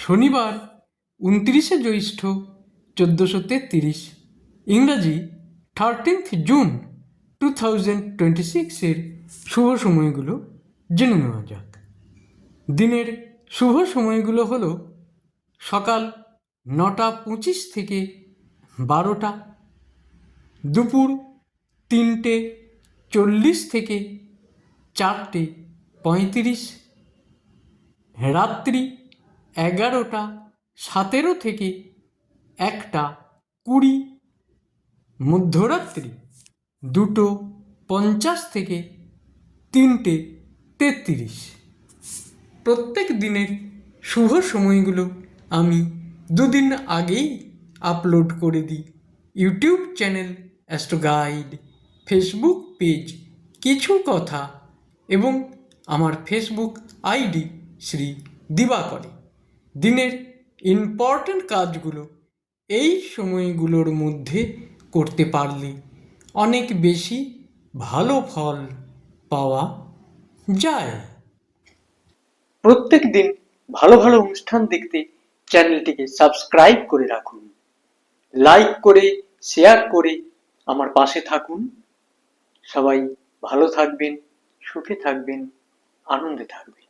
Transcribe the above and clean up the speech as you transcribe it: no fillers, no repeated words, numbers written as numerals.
শনিবার 29শে জ্যৈষ্ঠ 1433, ইংরাজি 13th জুন 2026 শুভ সময়গুলো জেনে নেওয়া যাক। দিনের শুভ সময়গুলো হলো সকাল 9:25 থেকে 12টা, দুপুর 3:40 থেকে 4:35, রাত্রি 11:17 থেকে 1:20, মধ্যরাত্রি 2:50 থেকে 3:33। প্রত্যেক দিনের শুভ সময়গুলো আমি দুদিন আগেই আপলোড করে দিই YouTube channel astro guide, Facebook page কিছু কথা এবং আমার ফেসবুক আইডি শ্রী দিবাকরে। দিনের ইম্পর্ট্যান্ট কাজগুলো এই সময়গুলোর মধ্যে করতে পারলে অনেক বেশি ভালো ফল পাওয়া যায়। প্রত্যেক দিন ভালো ভালো অনুষ্ঠান দেখতে চ্যানেলটিকে সাবস্ক্রাইব করে রাখুন, লাইক করে শেয়ার করে আমার পাশে থাকুন। সবাই ভালো থাকবেন, সুখে থাকবেন, আনন্দে থাকবেন।